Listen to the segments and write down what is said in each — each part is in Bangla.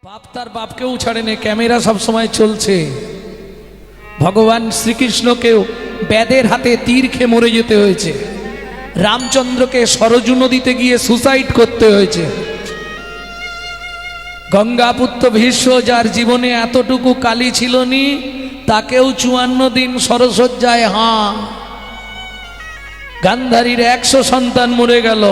বাপ তার বাপকেও ছাড়েনি, ক্যামেরা সব সময় চলছে। ভগবান শ্রীকৃষ্ণকেও ব্যাদের হাতে তীর খেয়ে মরে যেতে হয়েছে, রামচন্দ্রকে সরজু নদীতে গিয়ে সুসাইড করতে হয়েছে। গঙ্গাপুত্র ভীষ্ম, যার জীবনে এতটুকু কালি ছিল নি, তাকেও 54 দিন সরসজ্জায় গান্ধারীর 100 সন্তান মরে গেল।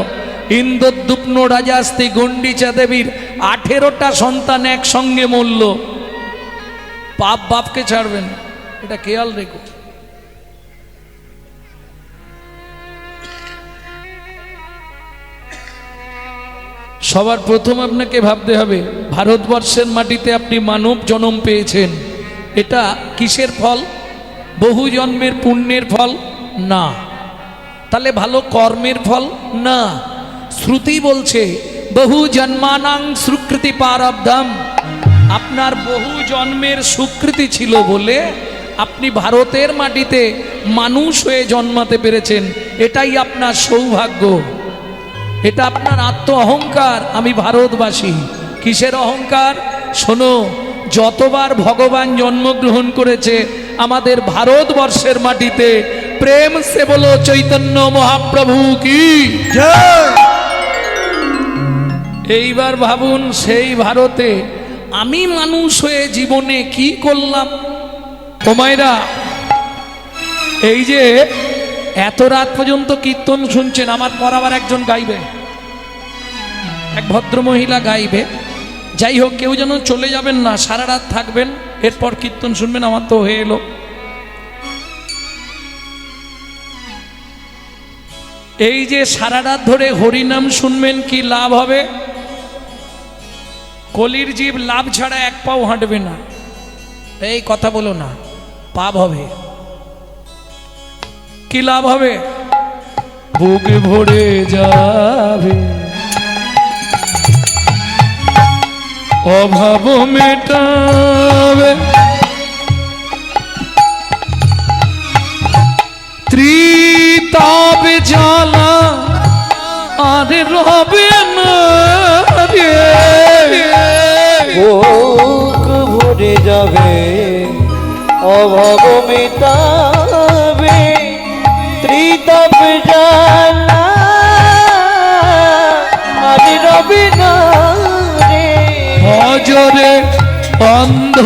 ইন্দ্রদ্যুম্ন রাজাস্তি গণ্ডিচা দেবীর 18টা সন্তান একসঙ্গে মরল। পাপ বাপকে ছাড়বেন, এটা খেয়াল রেখো। সবার প্রথম আপনাকে ভাবতে হবে, ভারতবর্ষের মাটিতে আপনি মানব জন্ম পেয়েছেন, এটা কিসের ফল? বহু জন্মের পুণ্যের ফল না। তাহলে ভালো কর্মের ফল না। শ্রুতি বলছে বহু জন্মানাং সুকৃতি পারব্ধম, আপনার বহু জন্মের সুকৃতি ছিল বলে আপনি ভারতের মাটিতে মানুষ হয়ে জন্মাতে পেরেছেন। এটাই আপনার সৌভাগ্য, এটা আপনার আত্ম অহংকার। আমি ভারতবাসী। কিসের অহংকার? শোনো, যতবার ভগবান জন্মগ্রহণ করেছে আমাদের ভারতবর্ষের মাটিতে, প্রেম সে বলো চৈতন্য মহাপ্রভু কি জয়। এইবার ভাবুন, সেই ভারতে আমি মানুষ হয়ে জীবনে কি করলাম? ও মায়েরা, এই যে এত রাত পর্যন্ত কীর্তন শুনছেন, আমার পর আবার একজন গাইবে, এক ভদ্র মহিলা গাইবে। যাই হোক, কেউ যেন চলে যাবেন না, সারা রাত থাকবেন, এরপর কীর্তন শুনবেন। আমার তো হয়ে এলো। এই যে সারা রাত ধরে হরিনাম শুনবেন, কি লাভ হবে? কলির জীব লাভ ছাড়া এক পাও হাঁটবে না। এই কথা বলো না, পাপ হবে। কি লাভ হবে? বুক ভরে যাবে, অভাব মেটাবে, ত্রিতাপ জ্বালা আর রবে না রে। বুক ভরে যাবে, অভাব মেটাবে, ত্রিতাপ জ্বালা আর রবে না রে। হজরে অন্ধ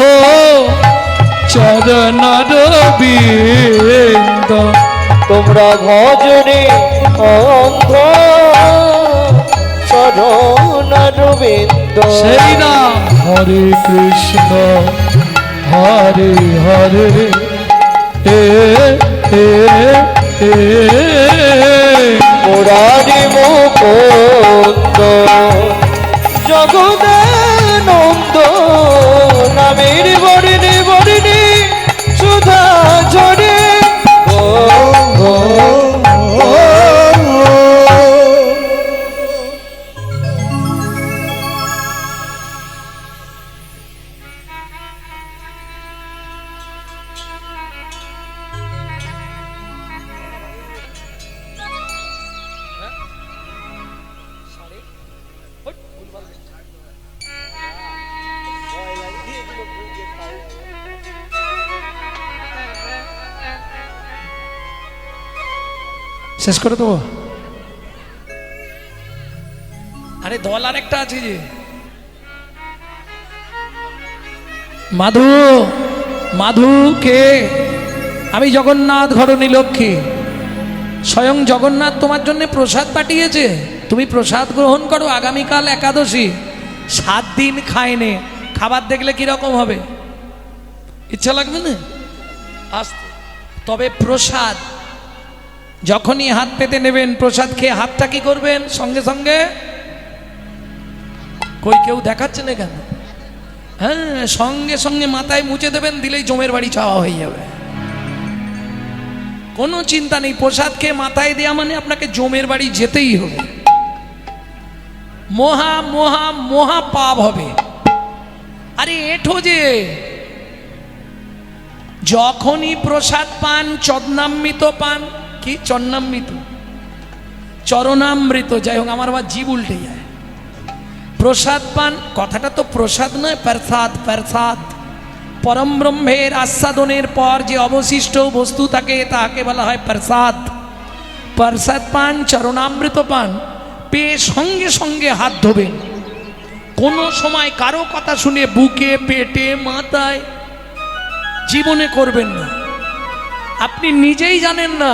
চরণার বিন্দ, তোমরা ভজরে অন্ধ চরণার বিন্দ। সেই নাম হরে কৃষ্ণ হরে হরে এ এ এ মুরারি মুকুন্দ জগদানন্দ নামের বরণে বরণে সুধা ঝরে। শেষ করে দেবো। আরে দল আর একটা আছে যে মাধু, মাধু কে? আমি জগন্নাথ ঘরণী লক্ষ্মী। স্বয়ং জগন্নাথ তোমার জন্য প্রসাদ পাঠিয়েছে, তুমি প্রসাদ গ্রহণ করো। আগামীকাল একাদশী, 7 দিন খায়নি, খাবার দেখলে কিরকম হবে? ইচ্ছা লাগবে না? আসতে। তবে প্রসাদ যখনই হাত পেতে নেবেন, প্রসাদ খেয়ে হাতটা কি করবেন? সঙ্গে সঙ্গে কই কেউ দেখাচ্ছে না কেন? হ্যাঁ, সঙ্গে সঙ্গে মাথায় মুছে দেবেন, দিলেই জমের বাড়ি চাওয়া হয়ে যাবে। কোনো চিন্তা নেই, প্রসাদ খেয়ে মাথায় দেওয়া মানে আপনাকে জমের বাড়ি যেতেই হবে। মহা মহা মহা পাপ হবে। আরে এঠো যে যখনই প্রসাদ পান, চরণামৃত পান, কি চরণামৃত, চরণামৃত, যাই হোক আমার আবার জীব উল্টে যায়। প্রসাদ পান, কথাটা তো প্রসাদ নয়, প্রসাদ প্রসাদ। পরম ব্রহ্মের আস্বাদনের পর যে অবশিষ্ট বস্তু থাকে তাকে বলা হয় প্রসাদ। প্রসাদ পান, চরণামৃত পান, পেয়ে সঙ্গে সঙ্গে হাত ধোবেন। কোনো সময় কারো কথা শুনে বুকে, পেটে, মাথায় জীবনে করবেন না। আপনি নিজেই জানেন না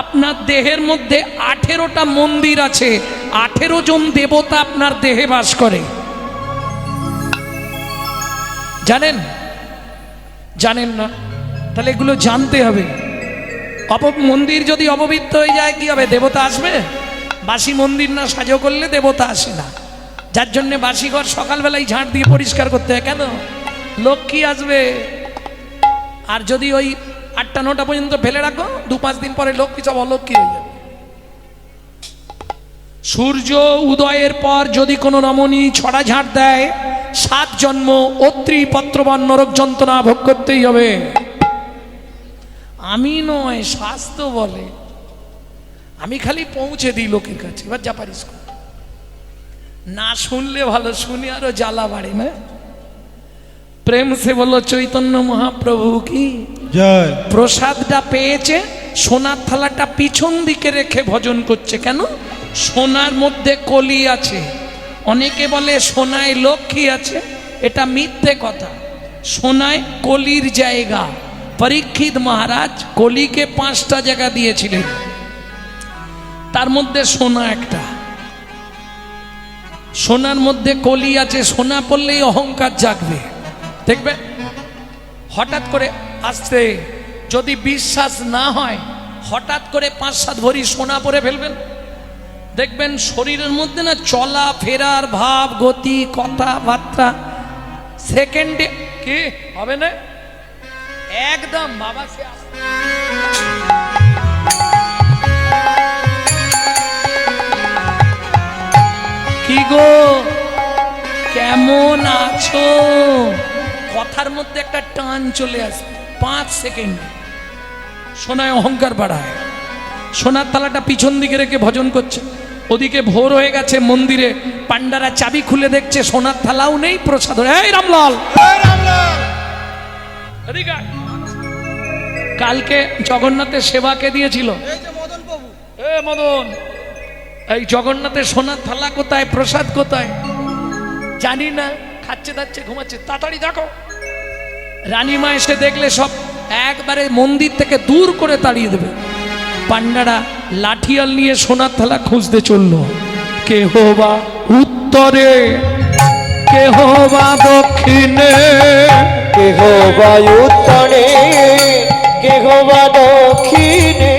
আপনার দেহের মধ্যে 18টা মন্দির আছে, 18 জন দেবতা আপনার দেহে বাস করে। জানেন? জানেন না? তাহলে এগুলো জানতে হবে। মন্দির যদি অপবিত্র হয়ে যায় কি হবে? দেবতা আসবে? বাসি মন্দির না সাজো করলে দেবতা আসে না। যার জন্যে বাসি ঘর সকালবেলায় ঝাঁট দিয়ে পরিষ্কার করতে হয়। কেন? লক্ষ্মী আসবে। আর যদি ওই 8টা-9টা পর্যন্ত ফেলে রাখো, 2-5 দিন পরে লক্ষ্মী সব অলক্ষ্মী হয়ে যাবে। সূর্য উদয়ের পর যদি কোনো রমণী ছড়া ঝাঁট দেয়, 7 জন্ম অত্রি পত্রবান নরক যন্ত্রণা ভোগ করতেই হবে। আমি নয়, শাস্ত্র বলে। আমি খালি পৌঁছে দিই লোকের কাছে। এবার যা পারিস কর। না শুনলে ভালো, শুনে আরো জ্বালা বাড়ে না। প্রেম সে বলো চৈতন্য মহাপ্রভু কি জয়। প্রসাদটা পেয়েছে, সোনার থালাটা পিছন দিকে রেখে ভজন করছে। কেন? সোনার মধ্যে কলি আছে। অনেকে বলে সোনায় লক্ষ্মী আছে, এটা মিথ্যে কথা। সোনায় কলির জায়গা। পরীক্ষিত মহারাজ কলিকে 5টা জায়গা দিয়েছিলেন, তার মধ্যে সোনা একটা। সোনার মধ্যে কলি আছে, সোনা পড়লেই অহংকার জাগবে। দেখবে হঠাৎ করে আসতে, যদি বিশ্বাস না হয় হঠাৎ করে 5-7 ভরি সোনা পরে ফেলবেন, দেখবেন শরীরের মধ্যে না চলা ফেরার ভাব, গতি, কথাবার্তা সেকেন্ডে কি হবে না একদম। বাবা সে কি গো, কেমন আছো? কথার মধ্যে একটা টান চলে আসে 5 সেকেন্ড। সোনায় অহংকার বাড়ায়। সোনার থালাটা পিছন দিকে রেখে ভজন করছে। ওদিকে ভোর হয়ে গেছে, মন্দিরে পান্ডারা চাবি খুলে দেখছে সোনার থালাও নেই, প্রসাদ। এই রামলাল, এদিকে আয়। কালকে জগন্নাথের সেবাকে দিয়েছিল মদন। এই জগন্নাথের সোনার থালা কোথায়, প্রসাদ কোথায় জানি না। খাচ্ছে দাচ্ছে ঘুমাচ্ছে, তাড়াতাড়ি দেখো। রানীমা এসে দেখলে সব একবারে মন্দির থেকে দূর করে তাড়িয়ে দেবে। পান্ডারা লাঠিয়াল নিয়ে সোনার থালা খুঁজতে চলল। কেহ বা উত্তরে, কেহ বা দক্ষিণে, কেহ বা উত্তরে, কেহ বা দক্ষিণে,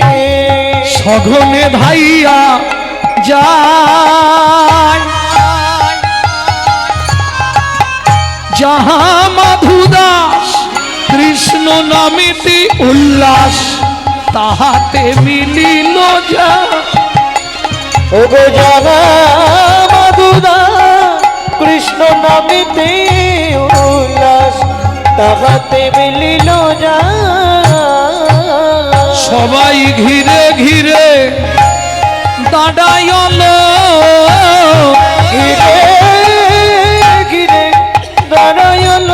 সঘনে ধাইয়া যায় যাহা মাধুদাস কৃষ্ণ নামেতে উল্লাস, তাহাতে মিলিল যা। ওগো জাগা মাধুদা কৃষ্ণ নামেতে উল্লাস, তাহাতে মিলিল যা। সবাই ঘিরে ঘিরে দাঁড়াইল, ঘিরে ঘিরে দাঁড়াইল।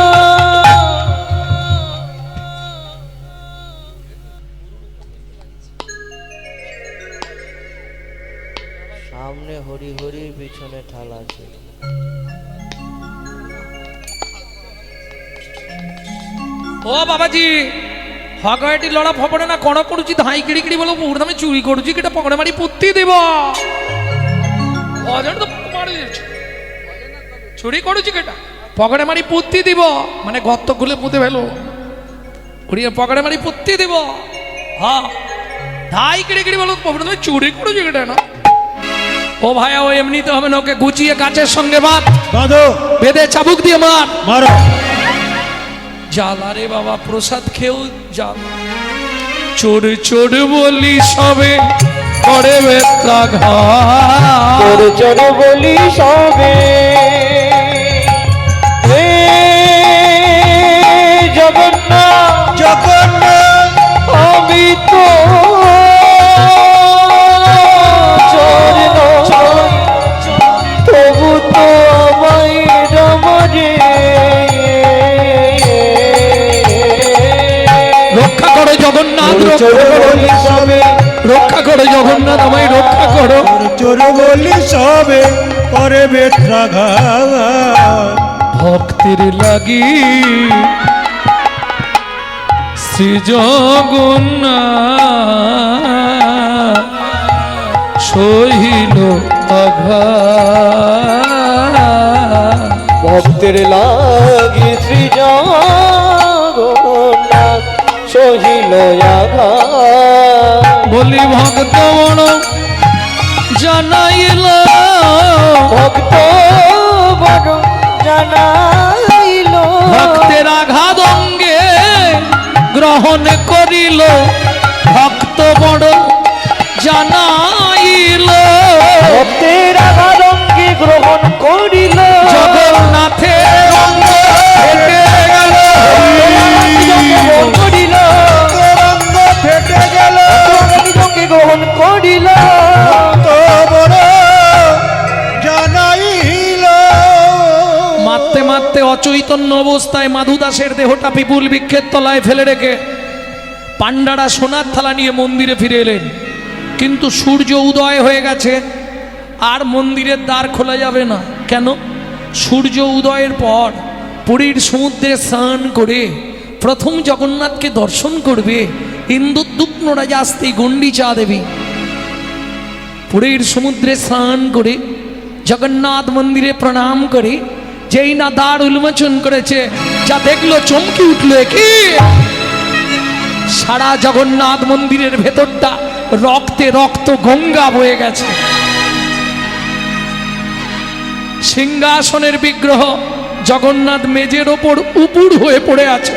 সামনে হরি হরি, পিছনে থালা আছে। ও বাবাজি, হগাইটি লড়া ফপড়ে না কড় করুছি, ধাই কিড়ি কিড়ি বলো পুকুর দামে চুরি করুছি, কিটা পকড়ে মারি পুত্তি দিব। অজন তো মারি দিয়েছে, চুরি করুছি কেটা পকড়ে মারি পুত্তি দিব, মানে গর্ত খুলে পুঁতে ফেলো, উড়িয়ে পকড়ে মারি পুত্তি দিব। হ্যাঁ, ধাই কিড়ি কিড়ি বলো পুকুর দামে চুরি করুছি কেটা না। ও ভাইয়া, ও এমনিতে হবে না, ওকে গুছিয়ে কাচের সঙ্গে বাঁধ, বেঁধে চাবুক দিয়ে মার মারো। জ্বালা রে বাবা, প্রসাদ খেয়েও জ্বালা। চোর চোর বলি সবে করে বেত্রাঘাত, চোর চোর বলি সবে। হে জগন্নাথ জগন্নাথ, আমি তো চোর নই, তবু তো আমার রক্ষা করো, বলি সবে রক্ষা করো জগন্নাথ, আমায় রক্ষা করো। চোর বলি সবে করে বেত্রাঘাত। ভক্তের লাগি শ্রী জগন্নাথ সহিল আঘাত। ভক্তের লাগি শ্রী জগন্নাথ সহিল আঘাত। বলি ভক্ত বড় জানাইল, ভক্ত বড় জানাইল, ভক্তের আঘাত অঙ্গে গ্রহণ করিল, ভক্ত বড় জানাইল। ভক্তের আঘাত অঙ্গে গ্রহণ করিল, জগন্নাথের অঙ্গ ফেটে গেল, গ্রহণ করিল, অঙ্গ ফেটে গেল, অঙ্গে গ্রহণ করিল। তো বড় জানাইল। মারতে মারতে অচৈতন্য অবস্থায় মাধু দাসের দেহটা পিপুল বৃক্ষের তলায় ফেলে রেখে পাণ্ডারা সোনার থালা নিয়ে মন্দিরে ফিরে এলেন। কিন্তু সূর্য উদয় হয়ে গেছে, আর মন্দিরের দ্বার খোলা যাবে না। কেন? সূর্য উদয়ের পর পুরীর সমুদ্রে স্নান করে প্রথম জগন্নাথকে দর্শন করবে ইন্দ্রদ্যুম্ন রাজাস্তি গুণ্ডিচা দেবী। পুরীর সমুদ্রে স্নান করে জগন্নাথ মন্দিরে প্রণাম করে যেই না দ্বার উন্মোচন করেছে, যা দেখলো চমকে উঠলো, কি সারা জগন্নাথ মন্দিরের ভেতরটা রক্তে রক্ত গঙ্গা বয়ে গেছে। সিংহাসনের বিগ্রহ জগন্নাথ মেজের ওপর উপুড় হয়ে পড়ে আছে।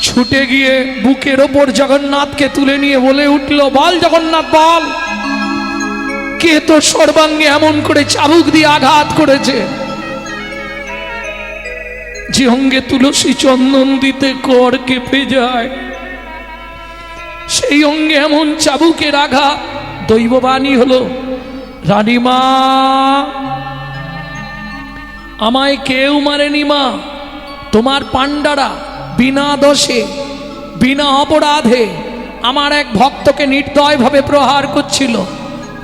ছুটে গিয়ে বুকের ওপর জগন্নাথকে তুলে নিয়ে বলে উঠল, বল জগন্নাথ বল, কে তোর সর্বাঙ্গে এমন করে চাবুক দিয়ে আঘাত করেছে, যে অঙ্গে তুলসী চন্দন দিতে কর কেঁপে যায়, সেই অঙ্গে এমন চাবুকের আঘাত। দৈববাণী হলো, রানীমা আমায় কেউ মারেনি মা, তোমার পাণ্ডারা বিনা দোষে বিনা অপরাধে আমার এক ভক্তকে নির্দয়ভাবে প্রহার করছিল।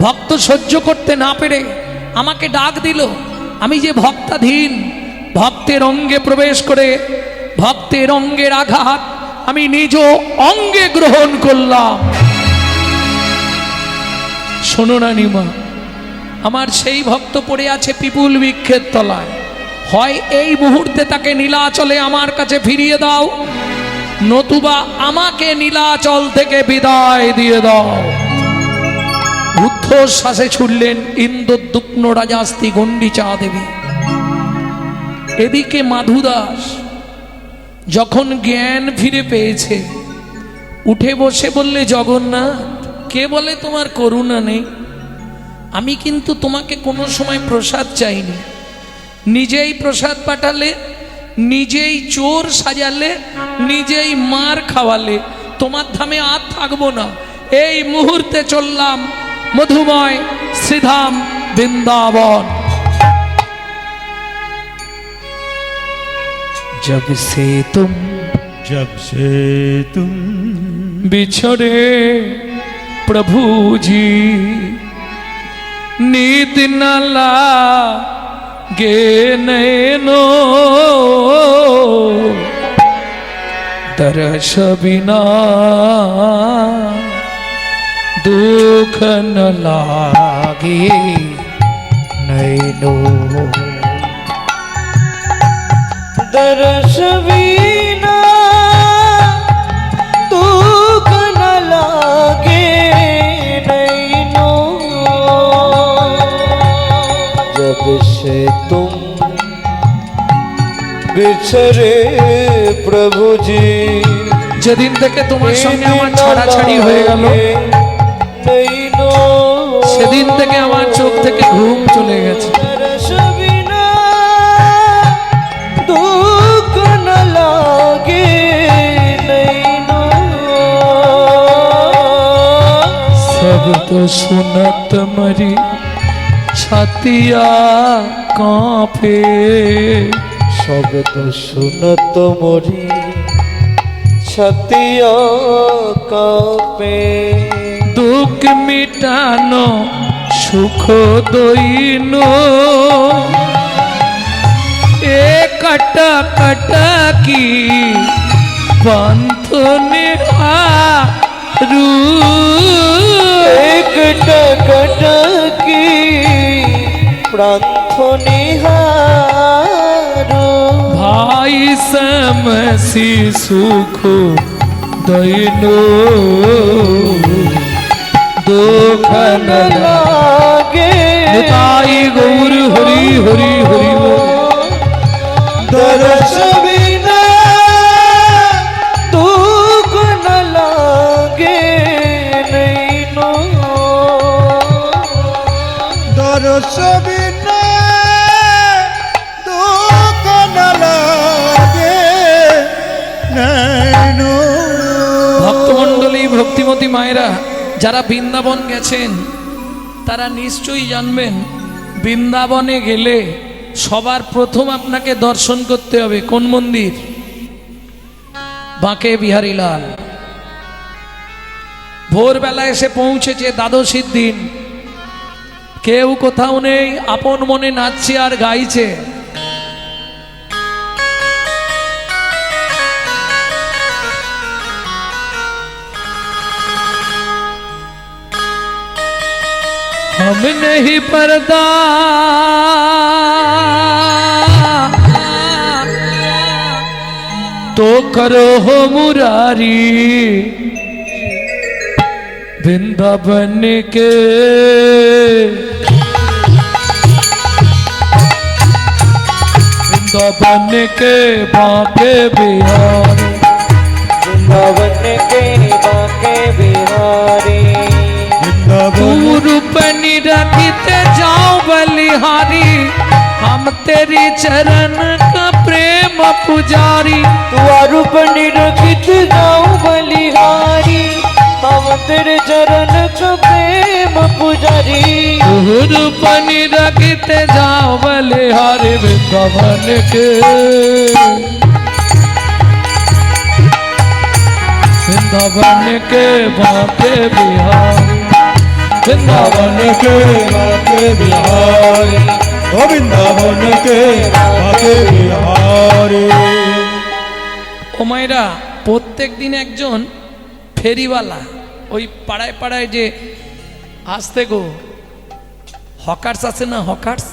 ভক্ত সহ্য করতে না পেরে আমাকে ডাক দিল। আমি যে ভক্তাধীন, ভক্তের অঙ্গে প্রবেশ করে ভক্তের অঙ্গের আঘাত আমি নিজ অঙ্গে গ্রহণ করলাম। শোনো রানীমা, আমার সেই ভক্ত পড়ে আছে পিপুল বৃক্ষের তলায়, হয় এই মুহূর্তে তাকে নীলাচলে আমার কাছে ফিরিয়ে দাও, নতুবা আমাকে নীলাচল থেকে বিদায় দিয়ে দাও। ঊর্ধ্বশ্বাসে ছুটলেন ইন্দ্রদ্যুম্ন রাজাস্তি গুণ্ডিচা দেবী। এদিকে মাধু দাস যখন জ্ঞান ফিরে পেয়েছে, উঠে বসে বললে, জগন্নাথ, কে বলে তোমার করুণা নেই? আমি কিন্তু তোমাকে কোনো সময় প্রসাদ চাইনি। নিজেই প্রসাদ পাঠালে, নিজেই চোর সাজালে, নিজেই মার খাওয়ালে, তোমার ধামে আর থাকবো না। এই মুহূর্তে চললাম মধুময় শ্রীধাম বৃন্দাবন। जब से तुम बिछड़े प्रभु जी, नींद न लागे नैनो, दर्श बिना दुख न लागे नैनो। दर्श बिना दुख न लागे नैनो, जब से तुम बिछड़े प्रभु जी, যেদিন থেকে তোমার সঙ্গে আমার ছাড়াছাড়ি হয়ে গেল, नैनो, সেদিন থেকে আমার চোখ থেকে ঘুম চলে গেছে। दर्श बिना दुख न लागे नैनो, शब्द सुनत मरी छातिया कांपे, शब्द सुनत मोरी छतिया कापे দুঃখ মিটানো সুখ দইনো এ কাটা কাটা কি পন্থ নেহারু एक टकट की प्रांथ निहारो भाई समसी सुख दइनो दुख न लागे निताई गौर हरि हरि हरि बोल। दरस बिना दुख न लागे नैनो দরস বিনা দুঃখ না লাগে নয়নো। ভক্তমণ্ডলী ভক্তিমতী মায়েরা যারা বৃন্দাবন গেছেন তারা নিশ্চয়ই জানবেন বৃন্দাবনে গেলে সবার প্রথম আপনাকে দর্শন করতে হবে কোন মন্দির? বাঁকে বিহারীলাল। ভোরবেলা এসে পৌঁছেছে দ্বাদশীর দিন, কেউ কোথাও নেই, আপন মনে নাচছে আর গাইছে। हम नहीं पर्दा तो करो हो मुरारी वृंदावन के वृंदावन के बांके बिहारी वृंदावन के बांके बिहारी रूप निरखिते जाओ बलिहारी हम तेरी चरण का प्रेम पुजारी। तू रूप निरखित गाँव बलिहारी हम तेरे चरण का प्रेम पुजारी। रूप निरखिते जाओ बलिहारी वृंदावन के वृंदावन के बांके बिहारी वृंदावन के बाके बिहारी ओ वृंदावन के बाके बिहारी। ও মায়েরা প্রত্যেক দিন একজন ফেরিওয়ালা ওই পাড়ায় পাড়ায় যে আসতে গো হকার্স আছে না, hawkers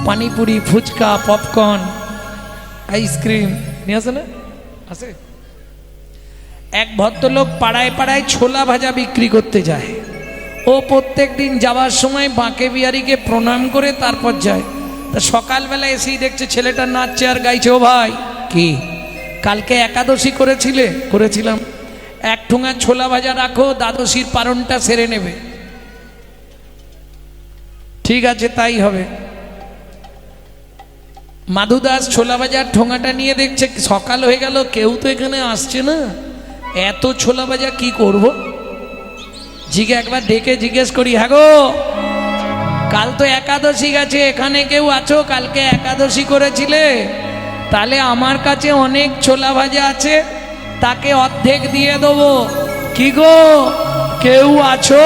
panipuri phuchka popcorn ice cream নিয়ে আসে না, আছে। এক ভদ্রলোক পাড়ায় পাড়ায় ছোলা ভাজা বিক্রি করতে যায়। ও প্রত্যেক দিন যাওয়ার সময় বাঁকে বিহারীকে প্রণাম করে তারপর যায়। তা সকালবেলা এসেই দেখছে ছেলেটা নাচছে আর গাইছে। ও ভাই, কি কালকে একাদশী করেছিলে? করেছিলাম। এক ঠোঙা ছোলা ভাজা রাখো, দ্বাদশীর পারণটা সেরে নেবে। ঠিক আছে, তাই হবে। মাধুদাস ছোলা ভাজার ঠোঙাটা নিয়ে দেখছে সকাল হয়ে গেল, কেউ তো এখানে আসছে না, এত ছোলা ভাজা কি করব? একবার ডেকে জিজ্ঞেস করি, হ্যাঁ গো কাল তো একাদশী গেছে, এখানে কেউ আছো? কালকে একাদশী করেছিলে? তাহলে আমার কাছে অনেক ছোলা ভাজা আছে, তাকে অর্ধেক দিয়ে দেবো। কি গো কেউ আছো?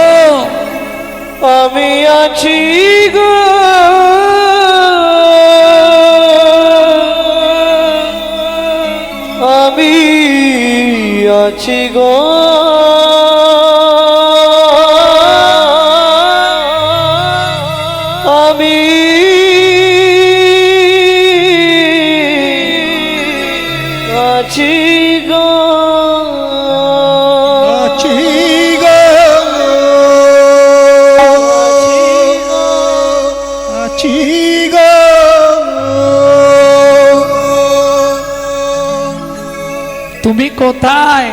আমি আছি গো আমি আছি গো আমি আছি গো আছি গো আছি গো। তুমি কোথায়?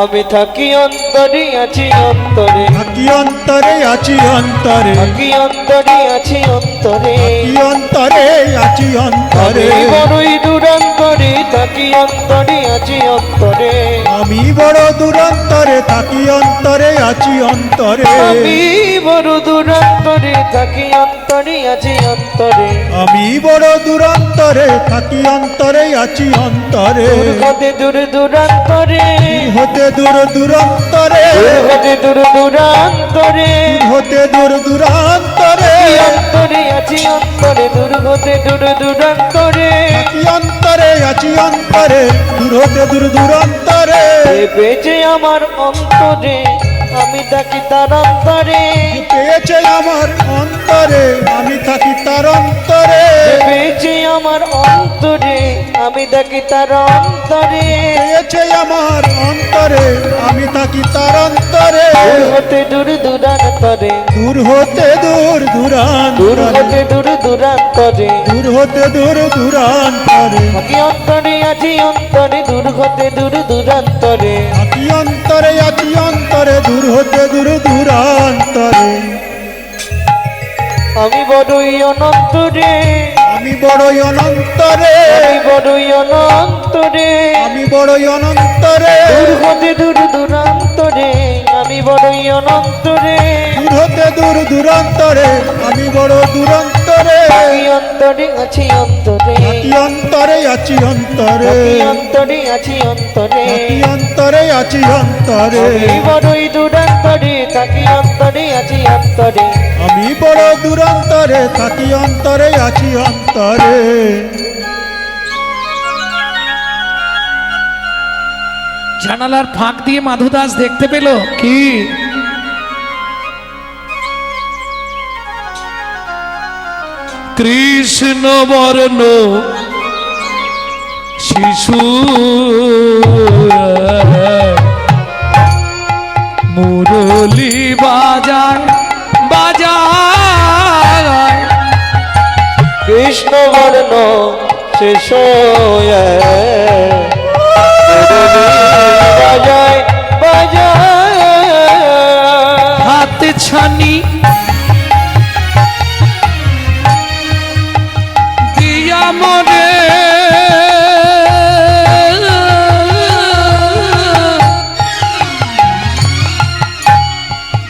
আমি থাকি অন্তরে আছি অন্তরে থাকি অন্তরে আছি অন্তরে থাকি অন্তরে আছি অন্তরে থাকি অন্তরে আছি অন্তরে আমি বড়ই দূরান্তরে থাকি অন্তরে আছি অন্তরে আমি বড় দূরান্তরে থাকি অন্তরে আছি অন্তরে আমি বড় দূরান্তরে থাকি অন্তরে আছি অন্তরে আমি বড় দূরান্তরে থাকি অন্তরে আছি অন্তরে দূর হতে দূর দূরান্তরে হতে দূর দূরান্তরে দূর হতে দূর দূরান্তরে হতে দূর দূরান্তরে অন্তরে আছি অন্তরে দূর হতে দূর দূরান্তরে থাকি অন্তরে আছি অন্তরে দূর হতে দূর দূরান্তরে বেঁচে আমার অন্তরে আমি থাকি তার অন্তরে পেয়েছে আমার অন্তরে আমি থাকি তার অন্তরে বেঁচে আমার অন্তরে আমি থাকি তার অন্তরে পেয়েছে আমার অন্তরে আমি থাকি তার অন্তরে দূর হতে দূর দূরান্তরে দূর হতে দূর দূর দূরান্তরে হতে দূর দূরান্তরে দূর হতে দূর দূরান্তরে থাকি অন্তরে আছি অন্তরে দূর হতে দূর দূরান্তরে থাকি অন্তরে আছি অন্তরে দূর হতে দূর দূরান্তরে আমি বড়ই অনন্তরে আমি বড়ই অনন্তরে আমি বড়ই অনন্তরে আমি বড়ই অনন্তরে দূর হতে দূর দূরান্তরে আমি বড়ই অনন্তরে দূর হতে দূর দূরান্তরে আমি বড় দূরান্তরে থাকি অন্তরে আছি অন্তরে থাকি অন্তরে আছি অন্তরে থাকি অন্তরে আছি অন্তরে থাকি অন্তরে আছি অন্তরে আমি বড়ই দূরান্তরে থাকি অন্তরে আছি অন্তরে আমি বড় দূরান্তরে থাকি অন্তরে আছি অন্তরে জানালার ফাঁক দিয়ে মাধু দাস দেখতে পেল কি কৃষ্ণ বর্ণ শিশু মুরলি বাজায় বাজায় কৃষ্ণ বর্ণ শেষ বাজায় বাজায় হাত ছানি দিয়া মনে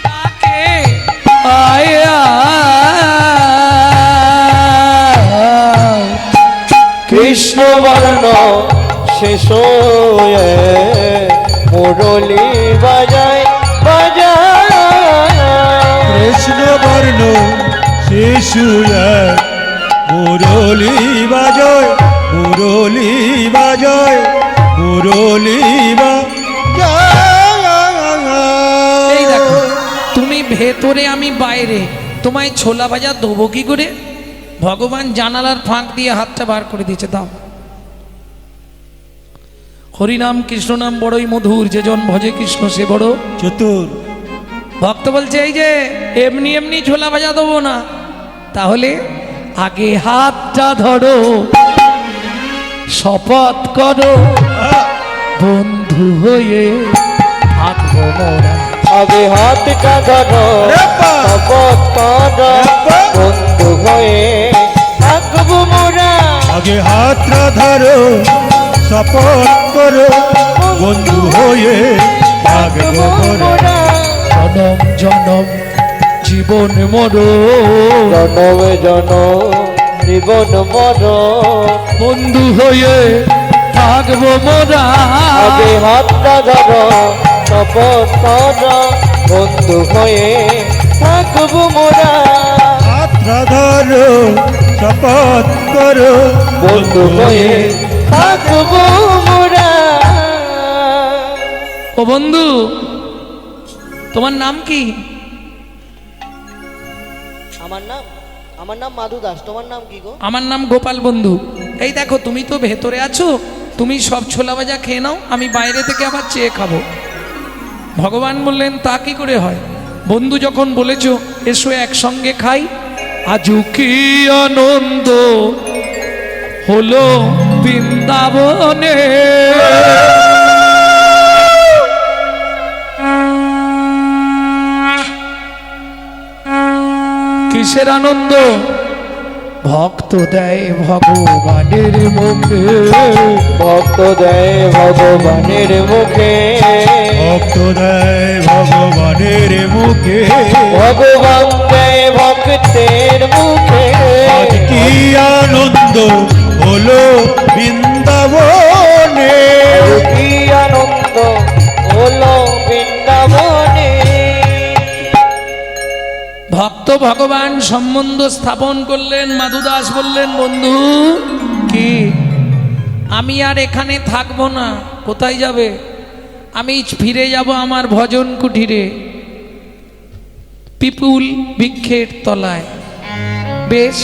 তাকে আয় আয়। কৃষ্ণ বর্ণ শেষ মুরলি বাজায় বাজায় কৃষ্ণ বর্ণ শিশু মুরলি বাজয় মুরলি বাজয় মুরলি এই দেখো তুমি ভেতরে আমি বাইরে তোমায় ছোলা ভাজা দেবো কি করে ভগবান জানালার ফাঁক দিয়ে হাতটা বার করে দিয়েছে দাও হরিনাম কৃষ্ণ নাম বড়ই মধুর যে জন ভজে কৃষ্ণ সে বড় চতুর ভক্ত বলছে এই যে এমনি এমনি ছোলা ভাজা দেবো না তাহলে আগে হাতটা ধরো শপথ করো বন্ধু হয়ে থাকবো মোরা আগে হাতটা ধরো শপথ করো বন্ধু হয়ে থাকবো মোরা আগে হাতটা ধরো শপথ করো বন্ধু হয়ে থাকবো মোরা জনম জনম জীবন মরো জনমে জনম জীবন মরণ বন্ধু হয়ে থাকবো মোরা আগে হাতটা ধরো শপথ করো বন্ধু হয়ে থাকবো মোরা হাতটা ধরো শপথ করো বন্ধু হয়ে থাকবো মোরা ও বন্ধু তোমার নাম কি আমার নাম মাধু দাস তোমার নাম কি গো আমার নাম গোপাল বন্ধু এই দেখো তুমি তো ভেতরে আছো তুমি সব ছোলা ভাজা খেয়ে নাও আমি বাইরে থেকে আবার চেয়ে খাবো ভগবান বললেন তা কি করে হয় বন্ধু যখন বলেছো এসো একসঙ্গে খাই আজু কি আনন্দ হলো বৃন্দাবনে কিসের আনন্দ ভক্ত দেয় ভগবানের মুখে, ভক্ত দেয় ভগবানের মুখে, ভক্ত দেয় ভগবানের মুখে, ভগবান দেয় ভক্তের মুখে। আজ কি আনন্দ হলো বৃন্দাবনে, কি আনন্দ হলো বৃন্দাবনে। ভক্ত ভগবান সম্বন্ধ স্থাপন করলেন। মাধুদাস বললেন, বন্ধু কি আমি আর এখানে থাকবো না। কোথায় যাবে? আমি ফিরে যাব আমার ভজন কুটিরে, পিপুল বৃক্ষের তলায়। বেশ,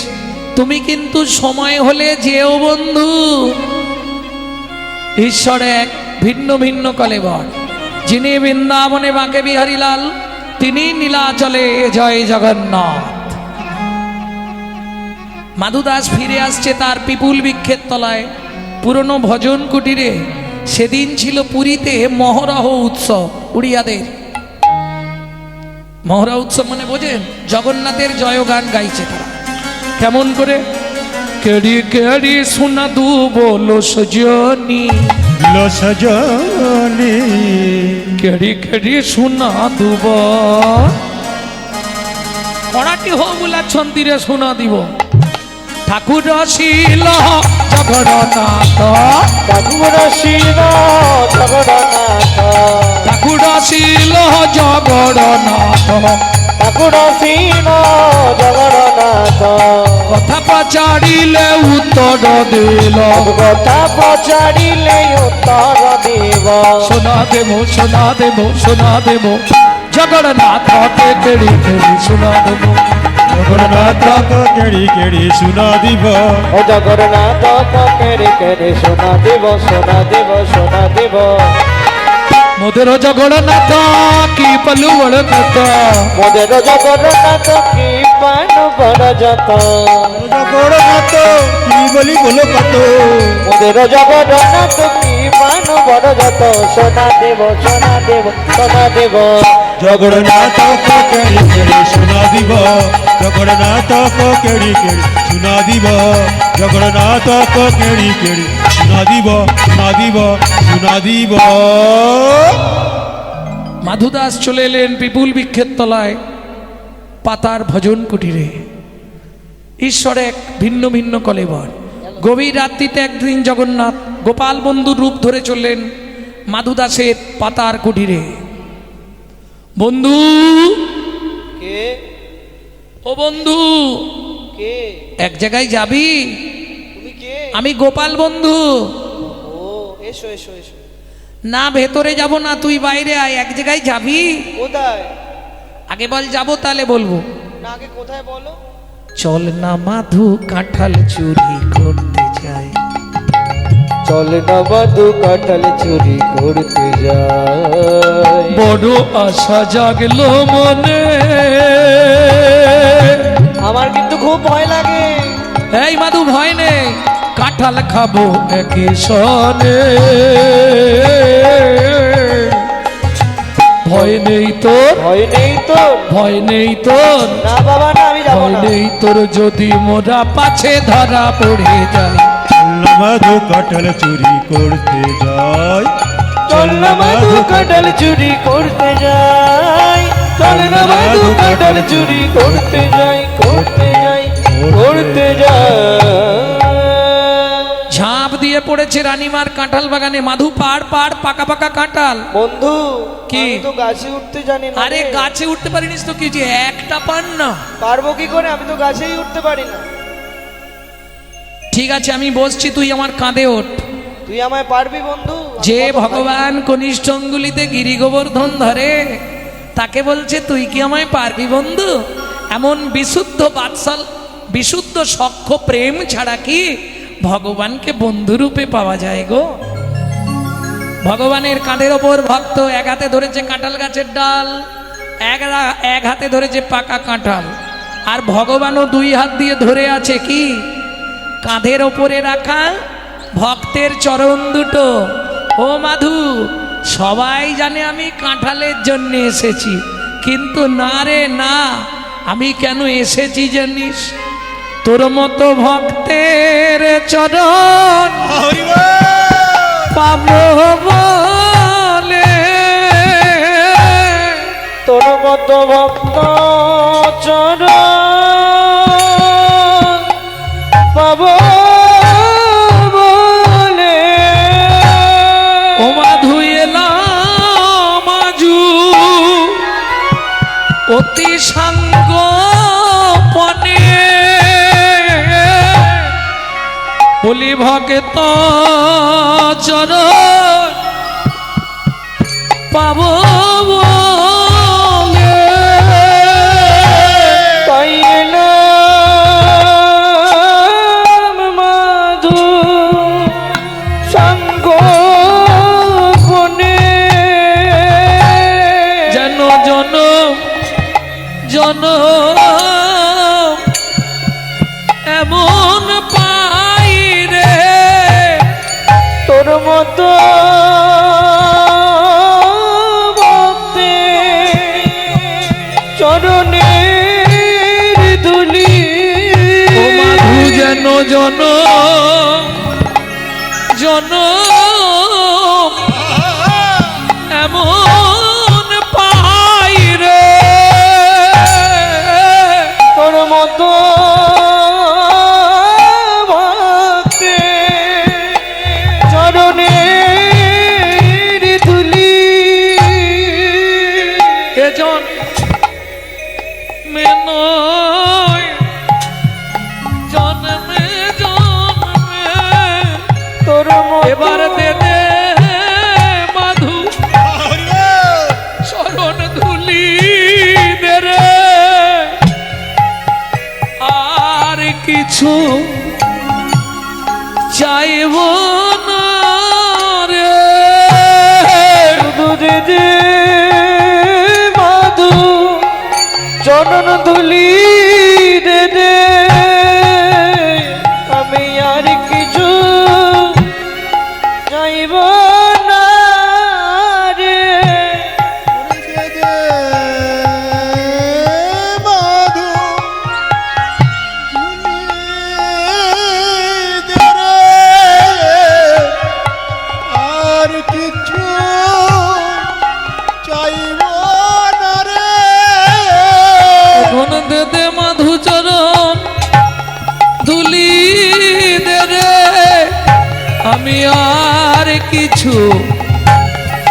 তুমি কিন্তু সময় হলে যেও বন্ধু। ঈশ্বর এক, ভিন্ন ভিন্ন কলেবর। যিনি বৃন্দাবনে বাঁকে বিহারী লাল, তিনি নীলাচলে জয় জগন্নাথ। মাধুদাস ফিরে আসছে তার পিপুল বৃক্ষের তলায়, পুরনো ভজন কুটিরে। সেদিন ছিল পুরীতে মহরহ উৎসব। উড়িয়াদের মহরহ উৎসব মানে বোঝেন? জগন্নাথের জয়গান গাইছে তারা। কেমন করে? কেড়ি কেড়ি শোনা দু বলো সজনী, লো সজনী, কেড়ি কেড়ি শোনা দুব, কড়াটি হো বুলা ছন্দিরে শোনা দিব। ঠাকুর শিল জগন্নাথ, ঠাকুর শিব জগন্নাথ, ঠাকুর শিল জগন্নাথ, ঠাকুর শিব জগন্নাথ। কথা পচারিলে উত্তর দিল, কথা পচারিলে উত্তর দেব। শোনা দেব শোনা দেব শোনা দেব, জগন্নাথ কেড়ি কেড়ি শোনা দেব। জগন্নাথ কেড়ি কেড়ি শুনা দিব, ও জগন্নাথ কেড়ে কেড়ে সোনা দেব, সোনা দেব, সোনা দেব। মোদের জগন্নাথ কি পলু বড় কথা, মোদের জগন্নাথ কি পান বড় যত, জগন্নাথ কি বলি বলো কত, মোদের জগন্নাথ কি পান বড় যত। সোনা দেব, সোনা দেব, সোনা দেব। জগন্নাথ কেড়ি কেড়ি শুনা দিব, জগন্নাথ কেড়ি কেড়ি শুনা দিব, জগন্নাথ কেড়ি কেড়ি শুনা দিব, শুনা দিব, শুনা দিব। মাধুদাস চলে এলেন পিপুল বৃক্ষের তলায়, পাতার ভজন কুটিরে। ঈশ্বর এক, ভিন্ন ভিন্ন কলেবর। গভীর রাত্রিতে একদিন জগন্নাথ গোপাল বন্ধুর রূপ ধরে চললেন মাধুদাসের পাতার কুটিরে। বন্ধু, কে ও বন্ধু, কে এক জায়গায় যাবি? তুমি কে? আমি গোপাল বন্ধু। ও এসো এসো এসো। না, ভেতরে যাব না, তুই বাইরে আয়। এক জায়গায় যাবি? কোথায়? আগে বল, যাবো তাহলে বলবো। না আগে কোথায় বলো। চল না মাধু কাঁঠাল চুরি করতে যাই, চল না মধু কাঁঠাল চুরি করতে যাই। বড় আশা জাগলো মনে। আমার কিন্তু খুব ভয় লাগে। এই মাধু, ভয় নেই, কাঁঠাল খাবো একই সনে। ভয় নেই তোর, ভয় নেই তো? ভয় নেই তোর, না বাবা না, আমি যাবো ভয় না। নেই তোর, যদি মোরা পাছে ধরা পড়ে যাই। মধু কাঁঠাল চুরি করতে যাই, চল না মধু কাঁঠাল চুরি করতে যাই, চল না মধু কাঁঠাল চুরি করতে যাই, করতে যাই, করতে যাই। ঝাঁপ দিয়ে পড়েছে রানীমার কাঁঠাল বাগানে। মাধু পাড় পাড় পাকা পাকা কাঁঠাল। বন্ধু কি? আমি তো গাছে উঠতে জানি না। আরে রে। গাছে উঠতে পারিনিস তো কি, যে একটা পান না। পারবো কি করে? আমি তো গাছেই উঠতে পারি না। ঠিক আছে, আমি বসছি, তুই আমার কাঁধে ওঠ। তুই আমায় পারবি বন্ধু? আমি যে কত ভগবান কনিষ্ঠ অঙ্গুলিতে গিরি গোবর্ধন ধরে, তাকে বলছে তুই কি আমায় পারবি বন্ধু? এমন বিশুদ্ধ বাৎসল, বিশুদ্ধ সখ্য প্রেম ছাড়া কি ভগবানকে বন্ধুরূপে পাওয়া যায় গো? ভগবানের কাঁধের ওপর ভক্ত এক হাতে ধরেছে কাঁঠাল গাছের ডাল, এক হাতে ধরেছে পাকা কাঁঠাল, আর ভগবানও দুই হাত দিয়ে ধরে আছে কি কাঁধের ওপরে রাখা ভক্তের চরণ দুটো। ও মাধু, সবাই জানে আমি কাঁঠালের জন্য এসেছি, কিন্তু না রে না, আমি কেন এসেছি জানিস? তোর মতো ভক্তের চরণ পাবো বলে, তোর মতো ভক্ত চরণ পাবো বলে। ও মাধু এলাম আজু অতি সাঙ্গ পনে, বলি ভক্ত চরণ পাবো বলে। তাই এলাম মাধু সঙ্গ বনে, যেন জনম জনম এমন পাই রে, তোর মতো ভক্তে চরণের ধুলি। ও মাধু যেন জনম জনম এমন পাই রে, তোর মতো ভক্তে চরণের ধুলি। এজন মে নয় জন্মে জন্মে, তোর মতো এবার দে দে মাধু শরণ ধুলি দে রে, আর কিছু চাইব না রে। শুধু দে দে মাধু চরণ ধুলি দে দে, আমি আর কিছু চাইব না রে। আর কিছু চাইব না রে। এখন দে দে মাধু চরণ ধুলি দে রে, আমি আর কিছু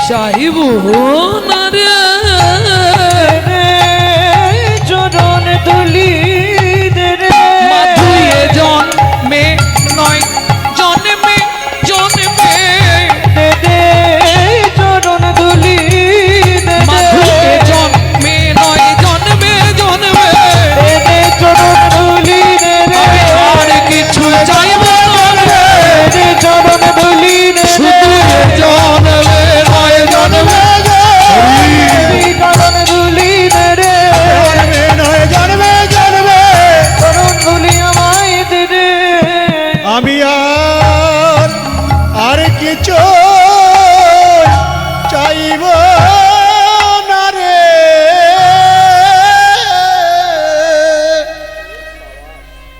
চাইব না রে। চরণ ধুলি দে রে, মাধু এ জন্মে নয় জন্মে জন্মে, দে দে চরণ ধুলি দে মাধু এ দে, জন্মে নয় জন্মে জন্মে, দে দে চরণ ধুলি দে রে। আমি আর কিছু চাইব না রে। দে চরণ ধুলি দে রে, শুধু এ জন্মে নয় জন্মে, চরণ ধুলি দে রে, চরণ ধুলি আমায় দে রে। আমি আর কিছু চাইব না রে।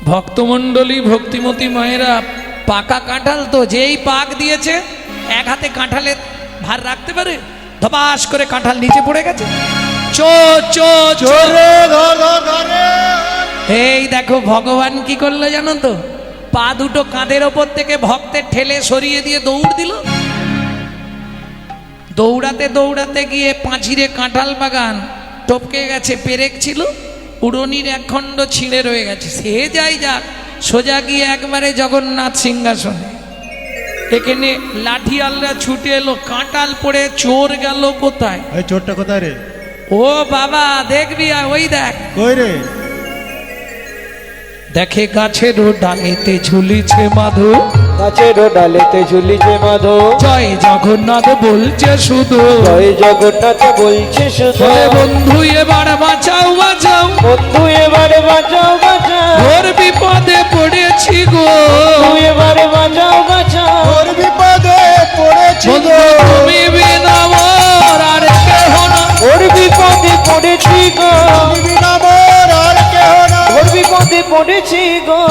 ভক্তমণ্ডলী ভক্তিমতী মায়েরা, পাকা কাঁঠাল তো যেই পাক দিয়েছে এক হাতে কাঁঠালের ভার রাখতে পারে, ধপাস করে কাঁঠাল নিচে পড়ে গেছে। চো চো চো, এই দেখো ভগবান কি করলো জানো তো, পা দুটো কাঁধের ওপর থেকে ভক্তের ঠেলে সরিয়ে দিয়ে দৌড় দিল। দৌড়াতে দৌড়াতে গিয়ে পাঁচিরে কাঁঠাল বাগান টপকে গেছে, পেরেক ছিল, উড়নির এক খণ্ড ছিঁড়ে রয়ে গেছে। সে যাই যাক, সোজা গিয়ে একবারে জগন্নাথ সিংহাসনে। এখানে লাঠিয়ালরা ছুটে এলো, কাঁঠাল পড়ে চোর গেল কোথায়? এই চোরটা কোথায় রে? ও বাবা দেখবি, ওই দেখ, কই রে? দেখে গাছের ডালেতে ঝুলিছে মাধু, গাছের ডালেতে ঝুলিছে মাধব, জয় জগন্নাথ বলছে শুধু, জয় জগন্নাথ বলছে শুধু। বলে বন্ধু এবার বাঁচাও বাঁচাও, বন্ধু এবার বাঁচাও বাঁচাও, ঘোর বিপদে পড়েছি গো, বন্ধু এবার বাঁচাও বাঁচাও, ওর বিপদে পড়েছি বন্ধু তুমি বিনা মোর আর কেহ না, ওর বিপদে পড়েছি গো, বিনা মোর আর কেহ না। ওর বিপদে পড়েছি গো,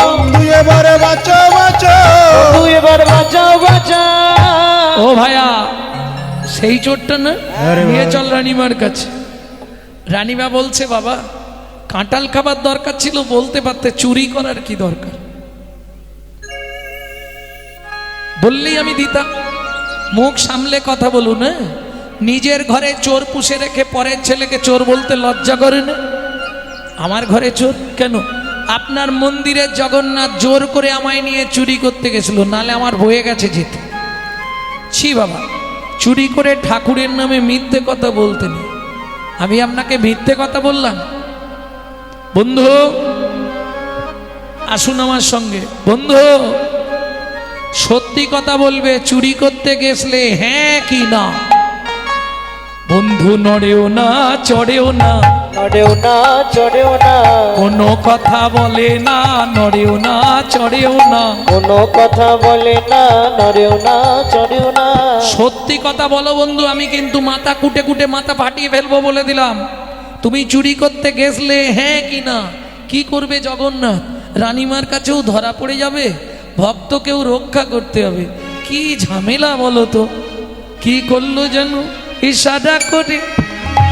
ভাইয়া সেই চোরটা না, আরে নিয়ে বাবা। চল রানীমার কাছে। রানীমা বলছে বাবা কাঁঠাল খাবার দরকার ছিল বলতে পারতে, চুরি করার কি দরকার, বললেই আমি দিতাম। মুখ সামলে কথা বলুন, না নিজের ঘরে চোর পুষে রেখে পরের ছেলেকে চোর বলতে লজ্জা করে না? আমার ঘরে চোর কেন? আপনার মন্দিরের জগন্নাথ জোর করে আমায় নিয়ে চুরি করতে গেছিল, নালে আমার বয়ে গেছে যেতে। ছি বাবা, চুরি করে ঠাকুরের নামে মিথ্যে কথা বলতে নেই। আমি আপনাকে মিথ্যে কথা বললাম? বন্ধু আসুন আমার সঙ্গে। বন্ধু সত্যি কথা বলবে, চুরি করতে গেছলে হ্যাঁ কি না? বন্ধু নড়েও না চড়েও না, নড়েও না চড়েও না, কোনো কথা বলে না, নড়েও না চড়েও না। কোনো কথা বলে না, নড়েও না চড়েও না। সত্যি কথা বলো বন্ধু, আমি কিন্তু মাথা কুটে কুটে মাথা ফাটিয়ে ফেলবো বলে দিলাম। তুমি চুরি করতে গেছলে হ্যাঁ কি না? কি করবে জগন্নাথ? রানীমার কাছেও ধরা পড়ে যাবে, ভক্তকেও রক্ষা করতে হবে। কি ঝামেলা বলো তো। কি করলো যেন, ইশারা করে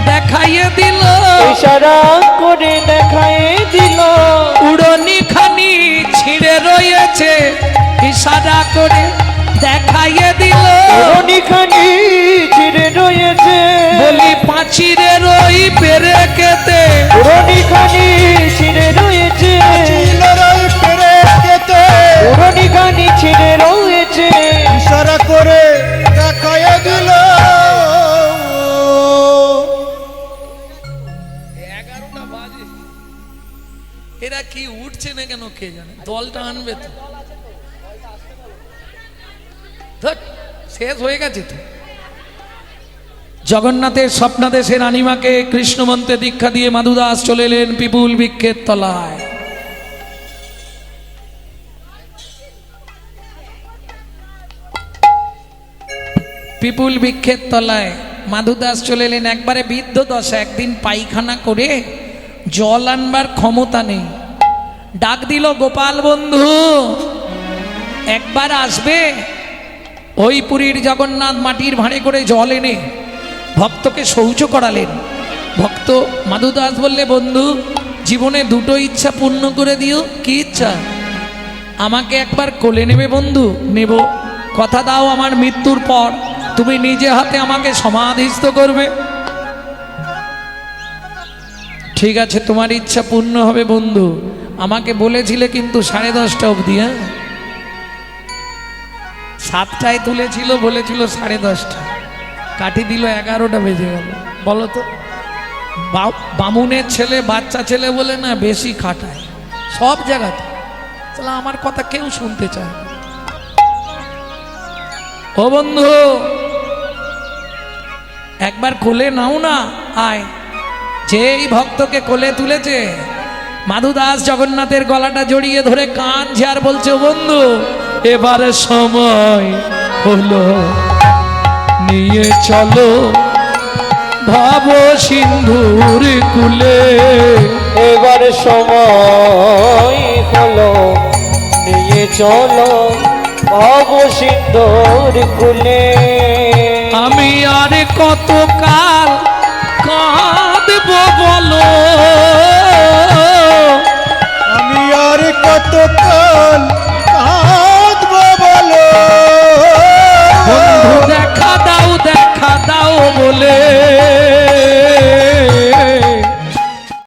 দেখাইয়ে দিল, ইশারা করে দেখায় দিল, উড়নি খানি ছিঁড়ে রয়েছে, ইশারা করে দেখাইয়ে দিল। রনিখানি ছিঁড়ে রয়েছে, বলি পাঁচিরের ওই পেরে কেতে, রনিখানি ছিঁড়ে রয়েছে, রনিখানি ছিঁড়ে রয়েছে। ইশারা করে দেখাইয়া দিল। 11টা বাজে, এরা কি উঠছে না কেন কে জানে? দলটা আনবে তো, ধ্যাৎ, শেষ হয়ে গেছে তো। জগন্নাথের স্বপ্নাদেশে রানীমাকে কৃষ্ণ মন্ত্রে দীক্ষা দিয়ে মাধুদাস চলে এলেন পিপুল বৃক্ষের তলায়। পিপুল বৃক্ষের তলায় মাধুদাস চলে এলেন, একবারে বৃদ্ধ দশা। একদিন পায়খানা করে জল আনবার ক্ষমতা নেই। ডাক দিল, গোপাল বন্ধু একবার আসবে? ওই পুরীর জগন্নাথ মাটির ভাঁড়ে করে জল এনে ভক্তকে শৌচ করালেন। ভক্ত মাধুদাস বললে, বন্ধু জীবনে দুটো ইচ্ছা পূর্ণ করে দিও। কি ইচ্ছা? আমাকে একবার কোলে নেবে বন্ধু? নেব। কথা দাও আমার মৃত্যুর পর তুমি নিজে হাতে আমাকে সমাধিস্থ করবে। ঠিক আছে, তোমার ইচ্ছা পূর্ণ হবে বন্ধু। আমাকে বলেছিলে কিন্তু 10:30 অবধি, হ্যাঁ 7টায় তুলেছিল, বলেছিল 10:30, কাটি দিল 11টা বেজে গেল। বলো তো, বামুনের ছেলে বাচ্চা ছেলে বলে না বেশি খাটায় সব জায়গাতে। তাহলে আমার কথা কেউ শুনতে চায় না। ও বন্ধু একবার কোলে নাও না, আয়। যেই ভক্তকে কোলে তুলেছে মাধুদাস জগন্নাথের গলাটা জড়িয়ে ধরে কাঁদছে আর বলছে, ও বন্ধু এবারে সময় হলো, নিয়ে চলো ভাব সিন্ধুর কুলে। এবার সময় হলো, নিয়ে চলো ভব সিন্ধুর কুলে। আমি আর কত কাল